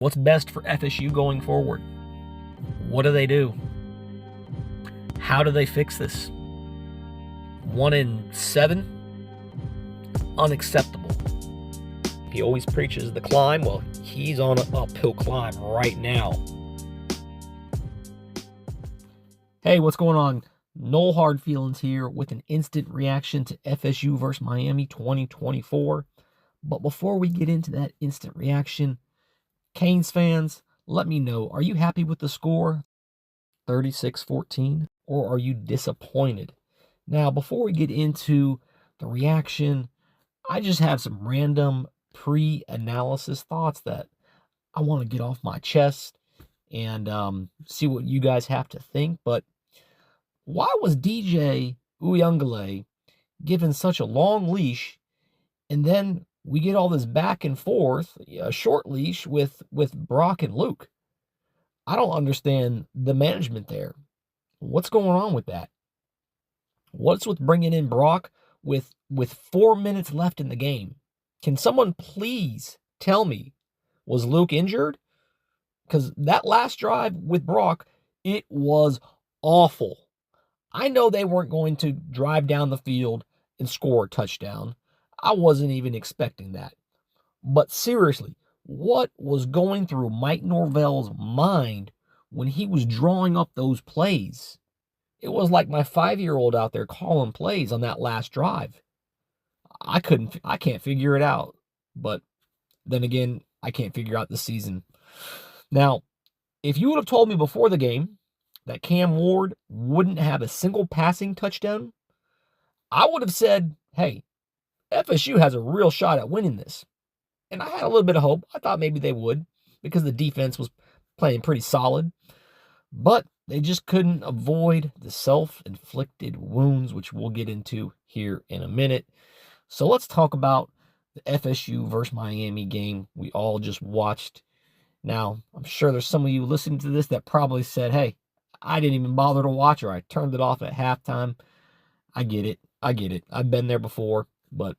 What's best for FSU going forward? What do they do? How do they fix this? 1 in 7? Unacceptable. He always preaches the climb. Well, he's on an uphill climb right now. Hey, what's going on? No hard feelings here with an instant reaction to FSU versus Miami 2024. But before we get into that instant reaction, Canes fans, let me know, are you happy with the score, 36-14, or are you disappointed? Now, before we get into the reaction, I just have some random pre-analysis thoughts that I want to get off my chest and see what you guys have to think. But why was DJ Uyunglele given such a long leash, and then we get all this back and forth, a short leash with Brock and Luke? I don't understand the management there. What's going on with that? What's with bringing in Brock with 4 minutes left in the game? Can someone please tell me, was Luke injured? Because that last drive with Brock, it was awful. I know they weren't going to drive down the field and score a touchdown. I wasn't even expecting that. But seriously, what was going through Mike Norvell's mind when he was drawing up those plays? It was like my 5-year-old out there calling plays on that last drive. I can't figure it out. But then again, I can't figure out the season. Now, if you would have told me before the game that Cam Ward wouldn't have a single passing touchdown, I would have said, hey, FSU has a real shot at winning this. And I had a little bit of hope. I thought maybe they would because the defense was playing pretty solid. But they just couldn't avoid the self-inflicted wounds, which we'll get into here in a minute. So let's talk about the FSU versus Miami game we all just watched. Now, I'm sure there's some of you listening to this that probably said, hey, I didn't even bother to watch, or I turned it off at halftime. I get it. I've been there before, but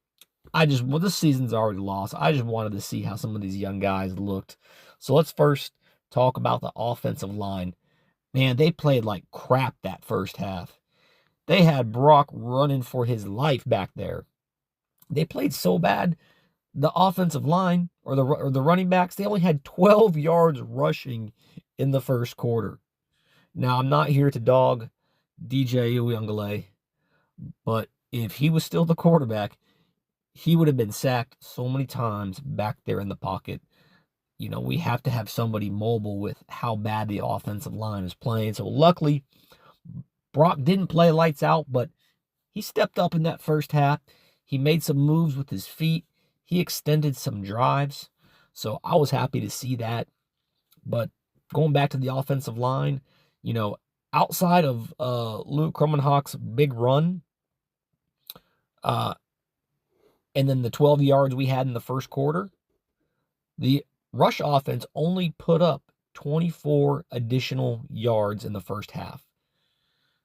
this season's already lost. I just wanted to see how some of these young guys looked. So let's first talk about the offensive line. Man, they played like crap that first half. They had Brock running for his life back there. They played so bad, the offensive line or the running backs, they only had 12 yards rushing in the first quarter. Now, I'm not here to dog DJ Uyunglele, but if he was still the quarterback, he would have been sacked so many times back there in the pocket. You know, we have to have somebody mobile with how bad the offensive line is playing. So luckily, Brock didn't play lights out, but he stepped up in that first half. He made some moves with his feet. He extended some drives. So I was happy to see that. But going back to the offensive line, you know, outside of Luke Krummenhoek's big run, and then the 12 yards we had in the first quarter, the rush offense only put up 24 additional yards in the first half.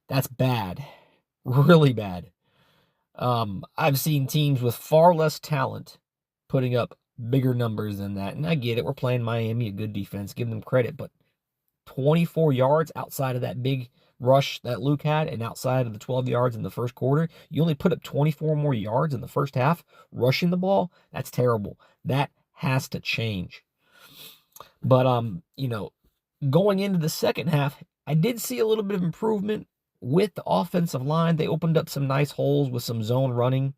That's bad. Really bad. I've seen teams with far less talent putting up bigger numbers than that. And I get it. We're playing Miami, a good defense. Give them credit. But 24 yards outside of that big rush that Luke had and outside of the 12 yards in the first quarter, you only put up 24 more yards in the first half rushing the ball. That's terrible. That has to change. But, you know, going into the second half, I did see a little bit of improvement with the offensive line. They opened up some nice holes with some zone running.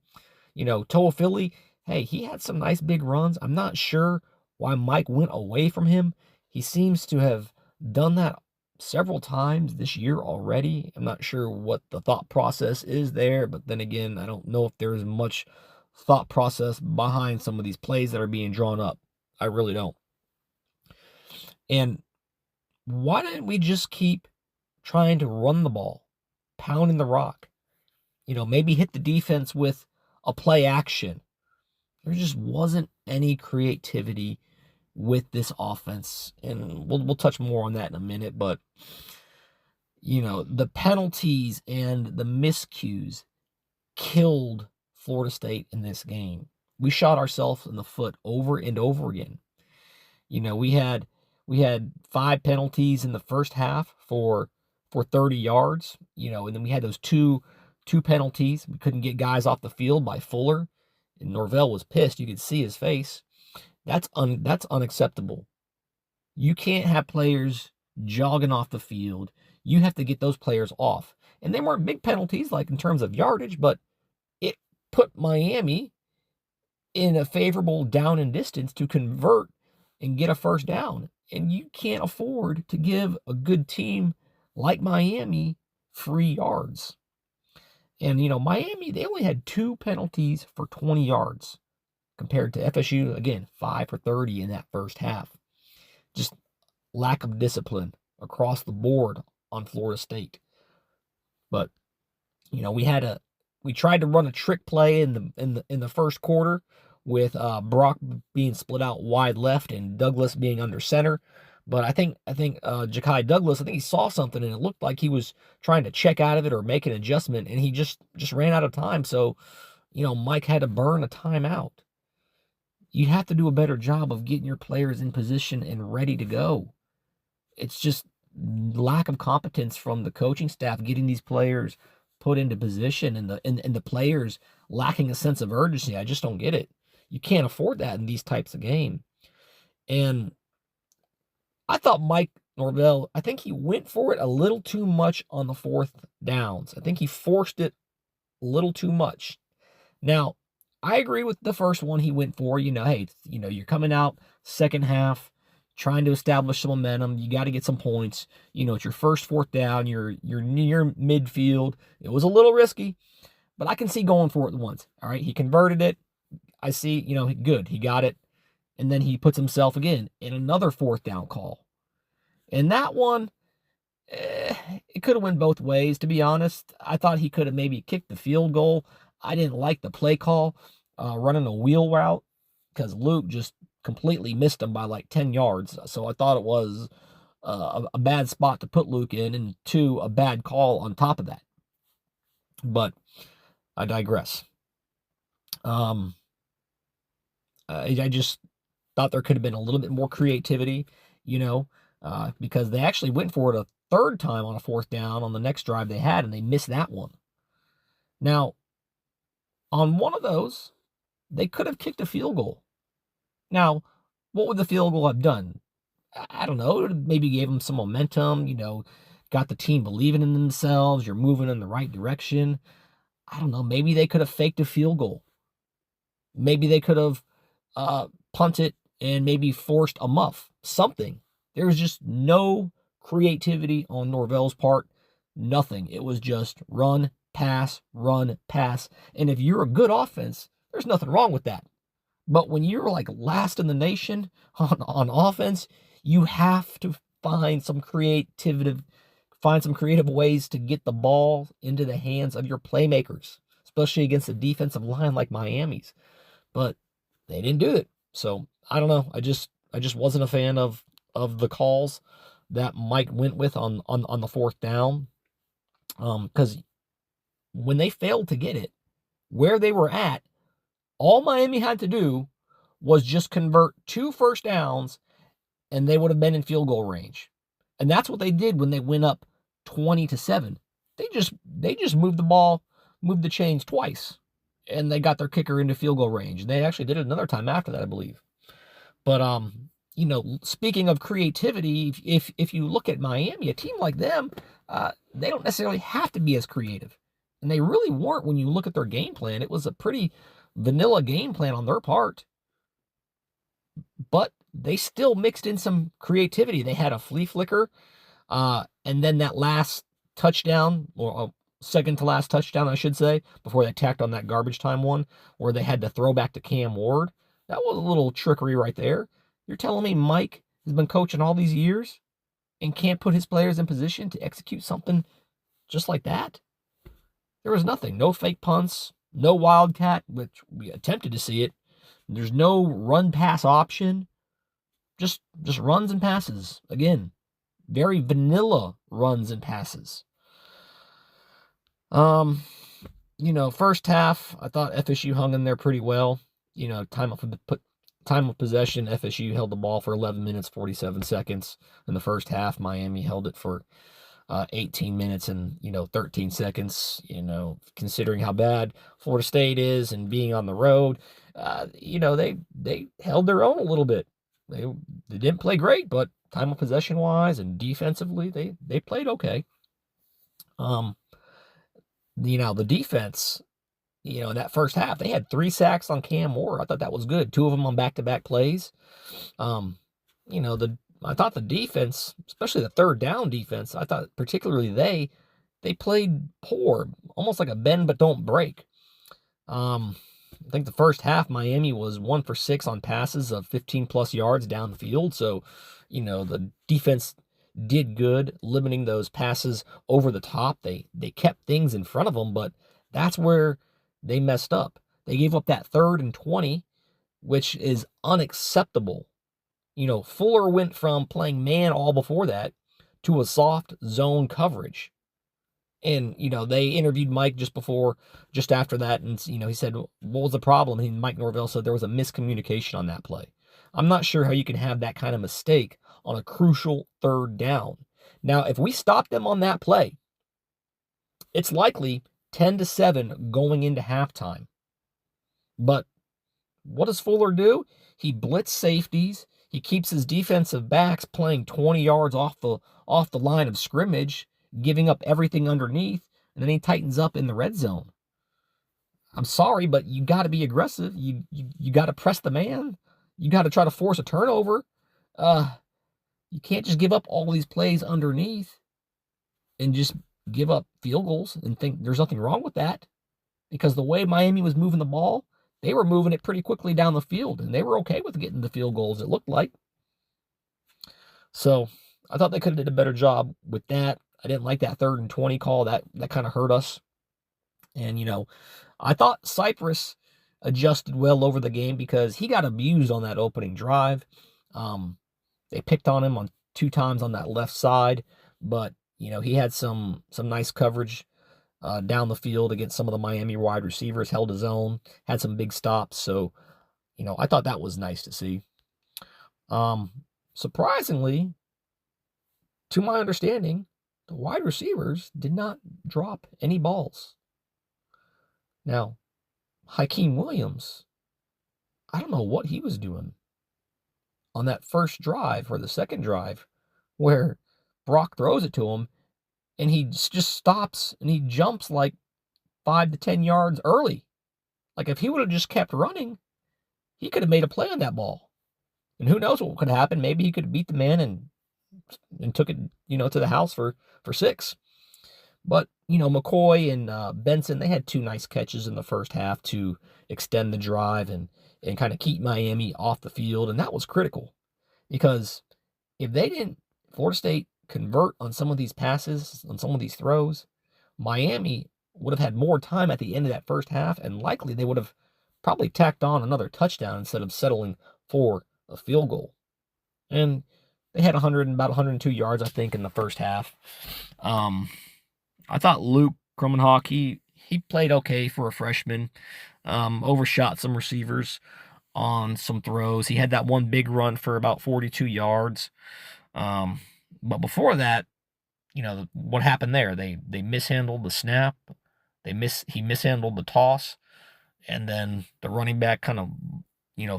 You know, Toafili, hey, he had some nice big runs. I'm not sure why Mike went away from him. He seems to have done that several times this year already. I'm not sure what the thought process is there, but then again, I don't know if there's much thought process behind some of these plays that are being drawn up. I really don't. And why didn't we just keep trying to run the ball, pounding the rock? You know, maybe hit the defense with a play action. There just wasn't any creativity with this offense, and we'll touch more on that in a minute. But you know, the penalties and the miscues killed Florida State in this game. We shot ourselves in the foot over and over again. We had 5 penalties in the first half for 30 yards, and then we had those two penalties. We couldn't get guys off the field by Fuller, and Norvell was pissed. You could see his face. That's unacceptable. You can't have players jogging off the field. You have to get those players off. And they weren't big penalties, like in terms of yardage, but it put Miami in a favorable down and distance to convert and get a first down. And you can't afford to give a good team like Miami free yards. And, Miami, they only had 2 penalties for 20 yards compared to FSU, again, 5 for 30 in that first half. Just lack of discipline across the board on Florida State. But, we tried to run a trick play in the first quarter with Brock being split out wide left and Douglas being under center. But I think Ja'Kai Douglas, I think he saw something and it looked like he was trying to check out of it or make an adjustment, and he just ran out of time. So, Mike had to burn a timeout. You have to do a better job of getting your players in position and ready to go. It's just lack of competence from the coaching staff getting these players put into position, and the players lacking a sense of urgency. I just don't get it. You can't afford that in these types of game. And I thought Mike Norvell, I think he went for it a little too much on the 4th downs. I think he forced it a little too much. Now, I agree with the first one he went for. Hey, you're coming out second half, trying to establish some momentum. You got to get some points. It's your first 4th down. You're near midfield. It was a little risky, but I can see going for it once. All right, he converted it. I see, good. He got it. And then he puts himself again in another 4th down call. And that one, it could have went both ways, to be honest. I thought he could have maybe kicked the field goal. I didn't like the play call, running a wheel route, because Luke just completely missed him by like 10 yards. So I thought it was a bad spot to put Luke in, and 2, a bad call on top of that. But I digress. I just thought there could have been a little bit more creativity, because they actually went for it a 3rd time on a 4th down on the next drive they had, and they missed that one. Now, on one of those, they could have kicked a field goal. Now, what would the field goal have done? I don't know. It maybe gave them some momentum, got the team believing in themselves. You're moving in the right direction. I don't know. Maybe they could have faked a field goal. Maybe they could have punted and maybe forced a muff. Something. There was just no creativity on Norvell's part. Nothing. It was just run, pass, run, pass. And if you're a good offense, there's nothing wrong with that. But when you're like last in the nation on offense, you have to find some creative ways to get the ball into the hands of your playmakers, especially against a defensive line like Miami's. But they didn't do it. So I don't know. I just wasn't a fan of the calls that Mike went with on the 4th down. Because when they failed to get it where they were at, all Miami had to do was just convert 2 first downs, and they would have been in field goal range. And that's what they did when they went up 20-7. They just moved the ball, moved the chains twice, and they got their kicker into field goal range. They actually did it another time after that, I believe. But speaking of creativity, if you look at Miami, a team like them, they don't necessarily have to be as creative. And they really weren't when you look at their game plan. It was a pretty vanilla game plan on their part. But they still mixed in some creativity. They had a flea flicker, and then that last touchdown, or second to last touchdown, I should say, before they tacked on that garbage time one, where they had to throw back to Cam Ward. That was a little trickery right there. You're telling me Mike has been coaching all these years and can't put his players in position to execute something just like that? There was nothing. No fake punts, no wildcat, which we attempted to see it. There's no run-pass option. Just runs and passes. Again, very vanilla runs and passes. First half, I thought FSU hung in there pretty well. Time time of possession, FSU held the ball for 11 minutes, 47 seconds in the first half. Miami held it for 18 minutes and, 13 seconds, considering how bad Florida State is and being on the road. They held their own a little bit. They didn't play great, but time of possession wise and defensively, they played okay. The defense, in that first half, they had 3 sacks on Cam Moore. I thought that was good. 2 of them on back-to-back plays. I thought the defense, especially the third down defense, I thought particularly they played poor, almost like a bend but don't break. I think the first half, Miami was 1 for 6 on passes of 15-plus yards down the field. So, the defense did good limiting those passes over the top. They kept things in front of them, but that's where they messed up. They gave up that 3rd and 20, which is unacceptable. Fuller went from playing man all before that to a soft zone coverage. And, they interviewed Mike just after that. And, he said, what was the problem? And Mike Norvell said there was a miscommunication on that play. I'm not sure how you can have that kind of mistake on a crucial 3rd down. Now, if we stop them on that play, it's likely 10-7 going into halftime. But what does Fuller do? He blitz safeties. He keeps his defensive backs playing 20 yards off the line of scrimmage, giving up everything underneath, and then he tightens up in the red zone. I'm sorry, but you got to be aggressive. You got to press the man. You got to try to force a turnover. You can't just give up all these plays underneath and just give up field goals and think there's nothing wrong with that. Because the way Miami was moving the ball, they were moving it pretty quickly down the field, and they were okay with getting the field goals, it looked like. So I thought they could have did a better job with that. I didn't like that 3rd and 20 call. That kind of hurt us. And, I thought Cyprus adjusted well over the game because he got abused on that opening drive. They picked on him on 2 times on that left side, but, he had some nice coverage down the field against some of the Miami wide receivers, held his own, had some big stops. So, I thought that was nice to see. Surprisingly, to my understanding, the wide receivers did not drop any balls. Now, Hakeem Williams, I don't know what he was doing on that first drive or the second drive where Brock throws it to him and he just stops and he jumps like 5 to 10 yards early. Like if he would have just kept running, he could have made a play on that ball. And who knows what could happen? Maybe he could have beat the man and took it, to the house for 6. But, McCoy and Benson, they had 2 nice catches in the first half to extend the drive and kind of keep Miami off the field. And that was critical because if Florida State convert on some of these passes, on some of these throws, Miami would have had more time at the end of that first half, and likely they would have probably tacked on another touchdown instead of settling for a field goal. And they had about 102 yards, I think, in the first half. I thought Luke Krummenhoek, he played okay for a freshman. Overshot some receivers on some throws. He had that one big run for about 42 yards. But before that, what happened there? They mishandled the snap. He mishandled the toss, and then the running back kind of,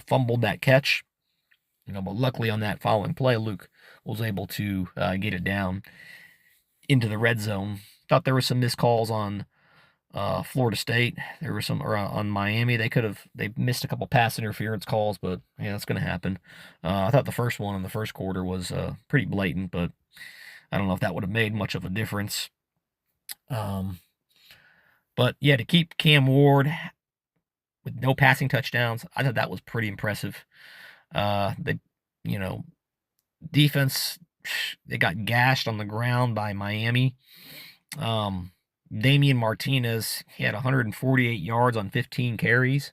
fumbled that catch. But luckily on that following play, Luke was able to get it down into the red zone. Thought there were some missed calls on Florida State. There were some on Miami. They missed a couple pass interference calls, but yeah, that's going to happen. I thought the first one in the first quarter was pretty blatant, but I don't know if that would have made much of a difference. But yeah, to keep Cam Ward with no passing touchdowns, I thought that was pretty impressive. Defense, they got gashed on the ground by Miami. Damian Martinez, he had 148 yards on 15 carries.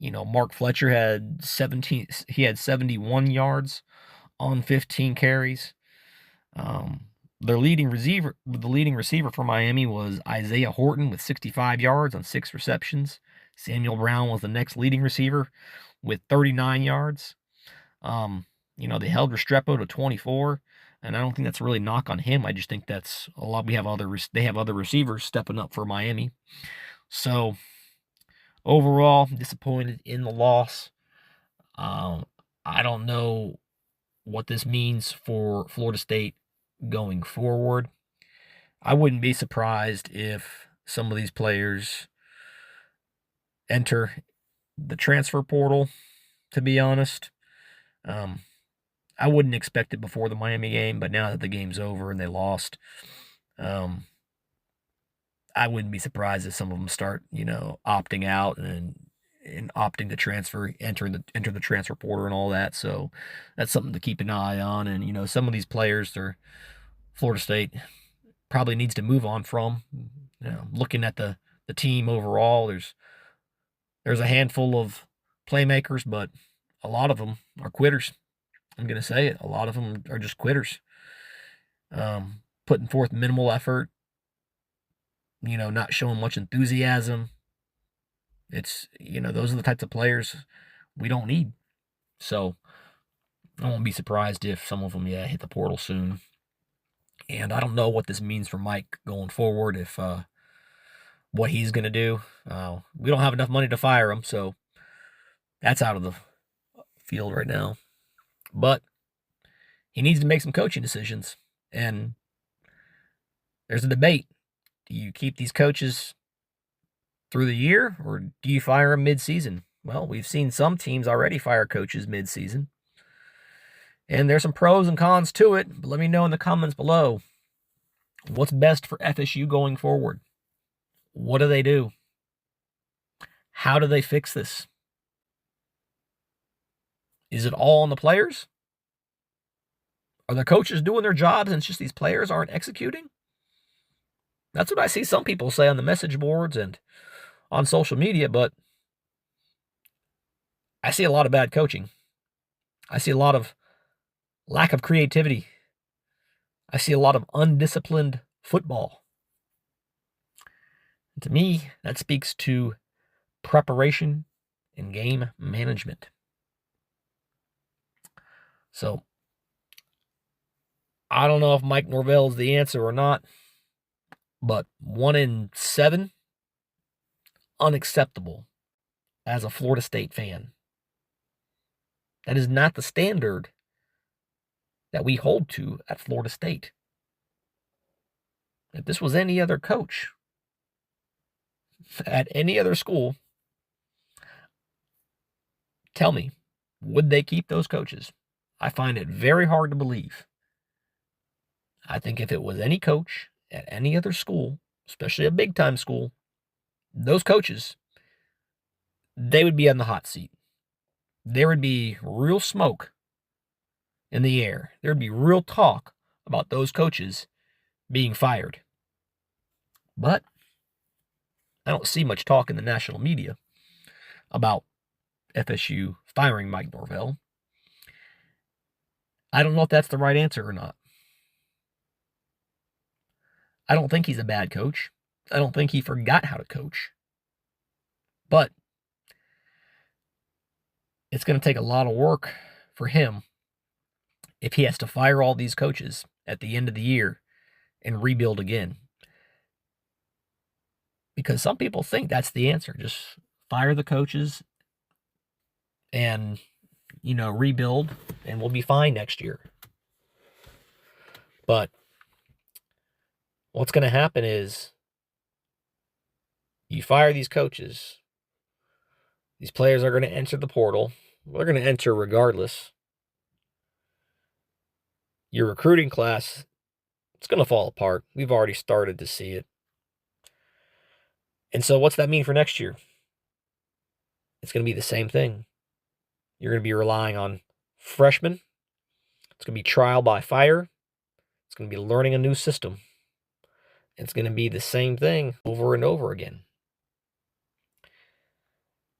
Mark Fletcher had 71 yards on 15 carries. The leading receiver for Miami was Isaiah Horton with 65 yards on 6 receptions. Samuel Brown was the next leading receiver with 39 yards. They held Restrepo to 24, and I don't think that's really a knock on him. I just think that's a lot. They have other receivers stepping up for Miami. So overall, disappointed in the loss. I don't know what this means for Florida State going forward. I wouldn't be surprised if some of these players enter the transfer portal, to be honest. I wouldn't expect it before the Miami game, but now that the game's over and they lost, I wouldn't be surprised if some of them start, opting out and opting to transfer, enter the transfer portal and all that. So that's something to keep an eye on. And some of these players, Florida State probably needs to move on from. Looking at the team overall, there's a handful of playmakers, but a lot of them are quitters. I'm going to say it. A lot of them are just quitters. Putting forth minimal effort, not showing much enthusiasm. It's, those are the types of players we don't need. So I won't be surprised if some of them, hit the portal soon. And I don't know what this means for Mike going forward, if what he's going to do. We don't have enough money to fire him, so that's out of the field right now. But he needs to make some coaching decisions. And there's a debate. Do you keep these coaches through the year, or do you fire them mid-season? Well, we've seen some teams already fire coaches mid-season. And there's some pros and cons to it. But let me know in the comments below. What's best for FSU going forward? What do they do? How do they fix this? Is it all on the players? Are the coaches doing their jobs and it's just these players aren't executing? That's what I see some people say on the message boards and on social media, but I see a lot of bad coaching. I see a lot of lack of creativity. I see a lot of undisciplined football. And to me, that speaks to preparation and game management. So, I don't know if Mike Norvell is the answer or not, but 1-7, unacceptable as a Florida State fan. That is not the standard that we hold to at Florida State. If this was any other coach at any other school, tell me, would they keep those coaches? I find it very hard to believe. I think if it was any coach at any other school, especially a big-time school, those coaches, they would be on the hot seat. There would be real smoke in the air. There would be real talk about those coaches being fired. But I don't see much talk in the national media about FSU firing Mike Norvell. I don't know if that's the right answer or not. I don't think he's a bad coach. I don't think he forgot how to coach. But it's going to take a lot of work for him if he has to fire all these coaches at the end of the year and rebuild again. Because some people think that's the answer. Just fire the coaches and, rebuild, and we'll be fine next year. But what's going to happen is you fire these coaches. These players are going to enter the portal. They're going to enter regardless. Your recruiting class, it's going to fall apart. We've already started to see it. And so what's that mean for next year? It's going to be the same thing. You're going to be relying on freshmen. It's going to be trial by fire. It's going to be learning a new system. It's going to be the same thing over and over again.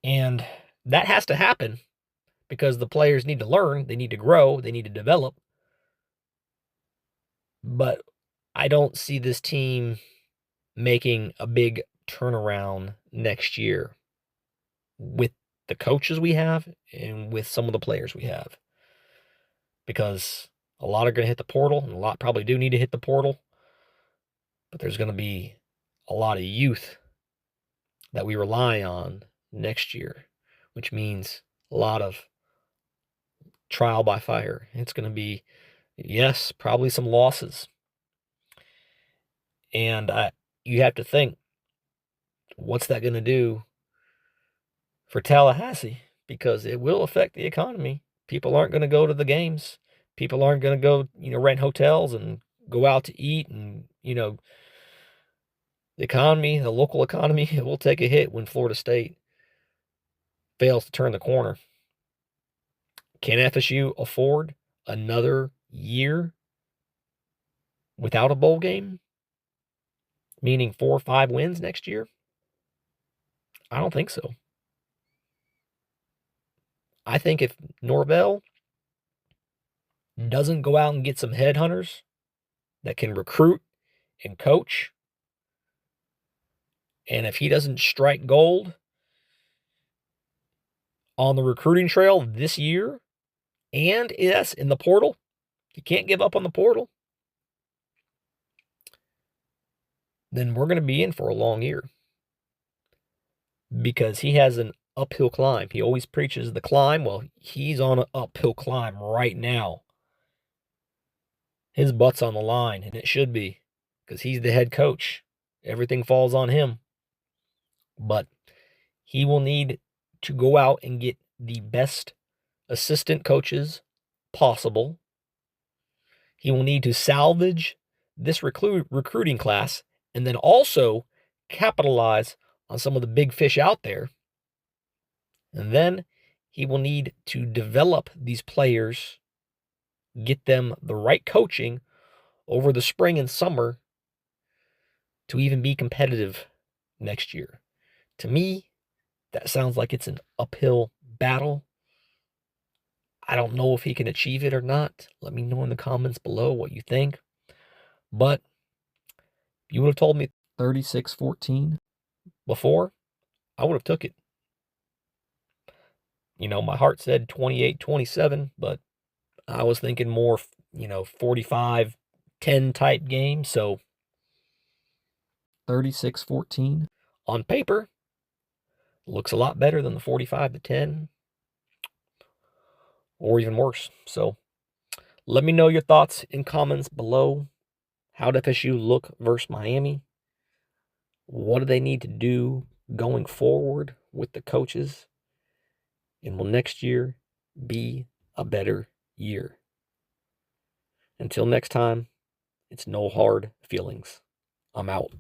And that has to happen because the players need to learn, they need to grow, they need to develop. But I don't see this team making a big turnaround next year. with the coaches we have and with some of the players we have. Because a lot are going to hit the portal, and a lot probably do need to hit the portal. But there's going to be a lot of youth that we rely on next year, which means a lot of trial by fire. It's going to be, yes, probably some losses. And you have to think, what's that going to do for Tallahassee? Because it will affect the economy. People aren't going to go to the games. People aren't going to go, rent hotels and go out to eat. And, the economy, the local economy, it will take a hit when Florida State fails to turn the corner. Can FSU afford another year without a bowl game? Meaning 4 or 5 wins next year? I don't think so. I think if Norvell doesn't go out and get some headhunters that can recruit and coach, and if he doesn't strike gold on the recruiting trail this year, and yes, in the portal, you can't give up on the portal, then we're going to be in for a long year. Because he has an uphill climb. He always preaches the climb. Well, he's on an uphill climb right now. His butt's on the line, and it should be, because he's the head coach. Everything falls on him. But he will need to go out and get the best assistant coaches possible. He will need to salvage this recruiting class and then also capitalize on some of the big fish out there. And then he will need to develop these players, get them the right coaching over the spring and summer to even be competitive next year. To me, that sounds like it's an uphill battle. I don't know if he can achieve it or not. Let me know in the comments below what you think. But if you would have told me 36-14 before, I would have took it. My heart said 28-27, but I was thinking more, 45-10 type game. So 36-14 on paper looks a lot better than the 45-10 or even worse. So let me know your thoughts in comments below. How did FSU look versus Miami? What do they need to do going forward with the coaches? And will next year be a better year? Until next time, it's no hard feelings. I'm out.